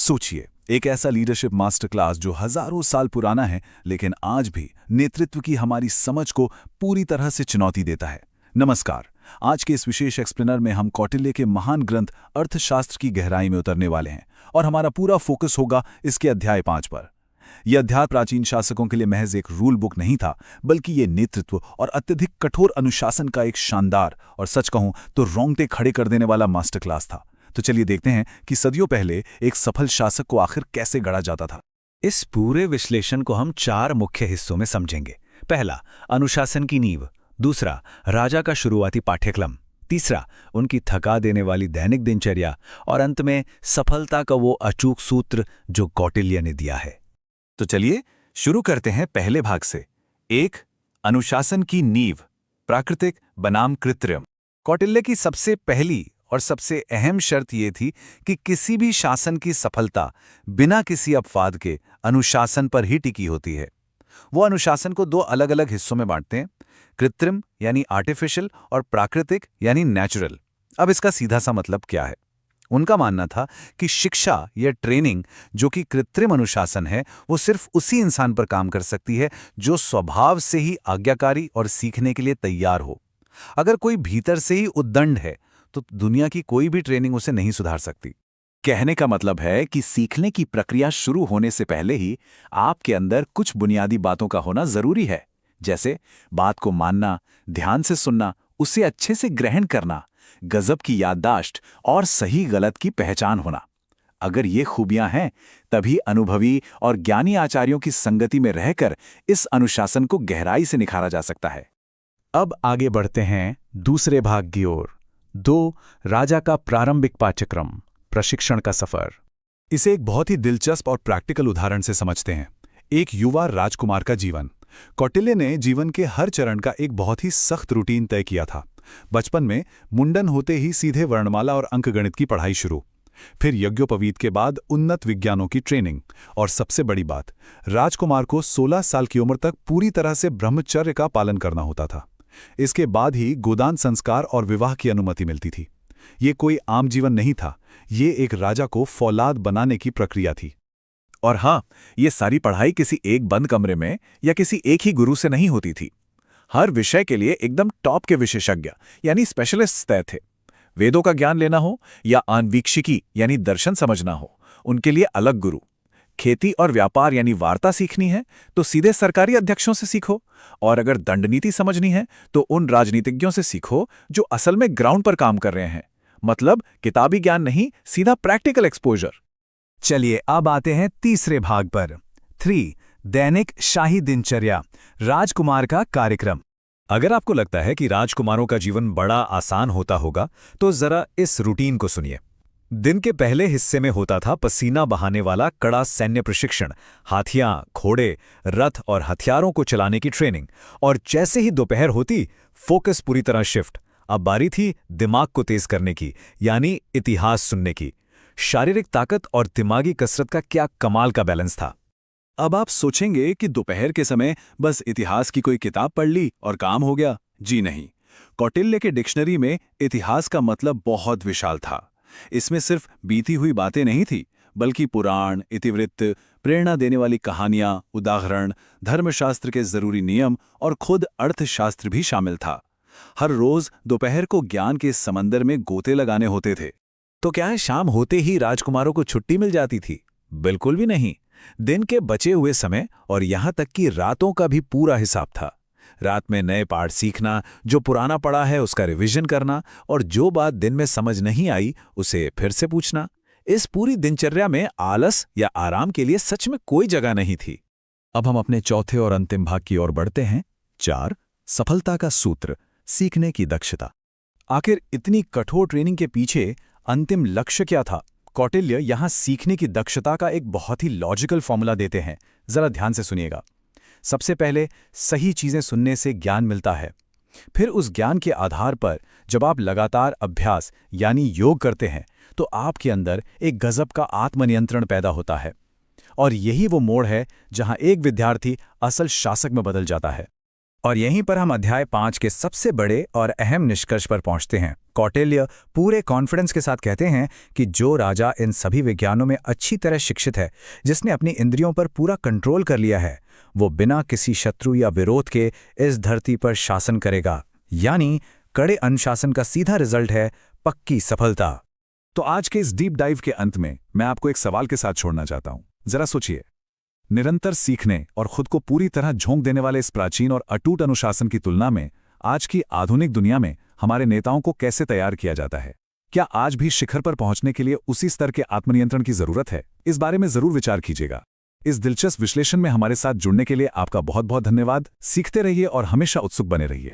सोचिए, एक ऐसा लीडरशिप मास्टर क्लास जो हजारों साल पुराना है लेकिन आज भी नेतृत्व की हमारी समझ को पूरी तरह से चुनौती देता है। नमस्कार। आज के इस विशेष एक्सप्लेनर में हम कौटिल्य के महान ग्रंथ अर्थशास्त्र की गहराई में उतरने वाले हैं और हमारा पूरा फोकस होगा इसके अध्याय 5 पर। यह अध्याय प्राचीन शासकों के लिए महज एक रूल बुक नहीं था, बल्कि ये नेतृत्व और अत्यधिक कठोर अनुशासन का एक शानदार और सच कहूं तो रोंगटे खड़े कर देने वाला मास्टर क्लास था। तो चलिए देखते हैं कि सदियों पहले एक सफल शासक को आखिर कैसे गढ़ा जाता था। इस पूरे विश्लेषण को हम 4 मुख्य हिस्सों में समझेंगे। पहला, अनुशासन की नींव। दूसरा, राजा का शुरुआती पाठ्यक्रम। तीसरा, उनकी थका देने वाली दैनिक दिनचर्या। और अंत में सफलता का वो अचूक सूत्र जो कौटिल्य ने दिया है। तो चलिए शुरू करते हैं पहले भाग से। 1. अनुशासन की नींव, प्राकृतिक बनाम कृत्रिम। कौटिल्य की सबसे पहली और सबसे अहम शर्त ये थी कि किसी भी शासन की सफलता बिना किसी अपवाद के अनुशासन पर ही टिकी होती है। वो अनुशासन को 2 अलग अलग हिस्सों में बांटते हैं, कृत्रिम यानी आर्टिफिशियल और प्राकृतिक यानी नेचुरल। अब इसका सीधा सा मतलब क्या है? उनका मानना था कि शिक्षा या ट्रेनिंग जो कि कृत्रिम अनुशासन है, वो सिर्फ उसी इंसान पर काम कर सकती है जो स्वभाव से ही आज्ञाकारी और सीखने के लिए तैयार हो। अगर कोई भीतर से ही उद्दंड है तो दुनिया की कोई भी ट्रेनिंग उसे नहीं सुधार सकती। कहने का मतलब है कि सीखने की प्रक्रिया शुरू होने से पहले ही आपके अंदर कुछ बुनियादी बातों का होना जरूरी है, जैसे बात को मानना, ध्यान से सुनना, उसे अच्छे से ग्रहण करना, गजब की याददाश्त और सही गलत की पहचान होना। अगर ये खूबियां हैं, तभी अनुभवी और ज्ञानी आचार्यों की संगति में रहकर इस अनुशासन को गहराई से निखारा जा सकता है। अब आगे बढ़ते हैं दूसरे भाग की ओर। 2. राजा का प्रारंभिक पाठ्यक्रम, प्रशिक्षण का सफर। इसे एक बहुत ही दिलचस्प और प्रैक्टिकल उदाहरण से समझते हैं। एक युवा राजकुमार का जीवन। कौटिल्य ने जीवन के हर चरण का एक बहुत ही सख्त रूटीन तय किया था। बचपन में मुंडन होते ही सीधे वर्णमाला और अंकगणित की पढ़ाई शुरू, फिर यज्ञोपवीत के बाद उन्नत विज्ञानों की ट्रेनिंग, और सबसे बड़ी बात, राजकुमार को 16 साल की उम्र तक पूरी तरह से ब्रह्मचर्य का पालन करना होता था। इसके बाद ही गोदान संस्कार और विवाह की अनुमति मिलती थी। ये कोई आम जीवन नहीं था, ये एक राजा को फौलाद बनाने की प्रक्रिया थी। और हाँ, ये सारी पढ़ाई किसी एक बंद कमरे में या किसी एक ही गुरु से नहीं होती थी। हर विषय के लिए एकदम टॉप के विशेषज्ञ यानी स्पेशलिस्ट तय थे। वेदों का ज्ञान लेना हो या आन्वीक्षिकी यानी दर्शन समझना हो, उनके लिए अलग गुरु। खेती और व्यापार यानी वार्ता सीखनी है तो सीधे सरकारी अध्यक्षों से सीखो, और अगर दंडनीति समझनी है तो उन राजनीतिज्ञों से सीखो जो असल में ग्राउंड पर काम कर रहे हैं। मतलब किताबी ज्ञान नहीं, सीधा प्रैक्टिकल एक्सपोजर। चलिए अब आते हैं तीसरे भाग पर। 3. दैनिक शाही दिनचर्या, राजकुमार का कार्यक्रम। अगर आपको लगता है कि राजकुमारों का जीवन बड़ा आसान होता होगा तो जरा इस रूटीन को सुनिए। दिन के पहले हिस्से में होता था पसीना बहाने वाला कड़ा सैन्य प्रशिक्षण, हाथियां, घोड़े, रथ और हथियारों को चलाने की ट्रेनिंग। और जैसे ही दोपहर होती, फोकस पूरी तरह शिफ्ट। अब बारी थी दिमाग को तेज करने की, यानी इतिहास सुनने की। शारीरिक ताकत और दिमागी कसरत का क्या कमाल का बैलेंस था। अब आप सोचेंगे कि दोपहर के समय बस इतिहास की कोई किताब पढ़ ली और काम हो गया। जी नहीं, कौटिल्य के डिक्शनरी में इतिहास का मतलब बहुत विशाल था। इसमें सिर्फ बीती हुई बातें नहीं थी, बल्कि पुराण, इतिवृत्त, प्रेरणा देने वाली कहानियां, उदाहरण, धर्मशास्त्र के जरूरी नियम और खुद अर्थशास्त्र भी शामिल था। हर रोज दोपहर को ज्ञान के समंदर में गोते लगाने होते थे। तो क्या शाम होते ही राजकुमारों को छुट्टी मिल जाती थी? बिल्कुल भी नहीं। दिन के बचे हुए समय और यहां तक कि रातों का भी पूरा हिसाब था। रात में नए पाठ सीखना, जो पुराना पढ़ा है उसका रिवीजन करना, और जो बात दिन में समझ नहीं आई उसे फिर से पूछना। इस पूरी दिनचर्या में आलस या आराम के लिए सच में कोई जगह नहीं थी। अब हम अपने चौथे और अंतिम भाग की ओर बढ़ते हैं। 4. सफलता का सूत्र, सीखने की दक्षता। आखिर इतनी कठोर ट्रेनिंग के पीछे अंतिम लक्ष्य क्या था? कौटिल्य यहां सीखने की दक्षता का एक बहुत ही लॉजिकल फॉर्मूला देते हैं। जरा ध्यान से सुनिएगा। सबसे पहले सही चीजें सुनने से ज्ञान मिलता है। फिर उस ज्ञान के आधार पर जब आप लगातार अभ्यास यानी योग करते हैं तो आपके अंदर एक गजब का आत्मनियंत्रण पैदा होता है। और यही वो मोड़ है जहां एक विद्यार्थी असल शासक में बदल जाता है। और यहीं पर हम अध्याय 5 के सबसे बड़े और अहम निष्कर्ष पर पहुंचते हैं। कौटिल्य पूरे कॉन्फिडेंस के साथ कहते हैं कि जो राजा इन सभी विज्ञानों में अच्छी तरह शिक्षित है, जिसने अपनी इंद्रियों पर पूरा कंट्रोल कर लिया है, वो बिना किसी शत्रु या विरोध के इस धरती पर शासन करेगा। यानी कड़े अनुशासन का सीधा रिजल्ट है पक्की सफलता। तो आज के इस डीप डाइव के अंत में मैं आपको एक सवाल के साथ छोड़ना चाहता हूं। जरा सोचिए, निरंतर सीखने और खुद को पूरी तरह झोंक देने वाले इस प्राचीन और अटूट अनुशासन की तुलना में आज की आधुनिक दुनिया में हमारे नेताओं को कैसे तैयार किया जाता है? क्या आज भी शिखर पर पहुंचने के लिए उसी स्तर के आत्मनियंत्रण की जरूरत है? इस बारे में जरूर विचार कीजिएगा। इस दिलचस्प विश्लेषण में हमारे साथ जुड़ने के लिए आपका बहुत बहुत धन्यवाद। सीखते रहिए और हमेशा उत्सुक बने रहिए।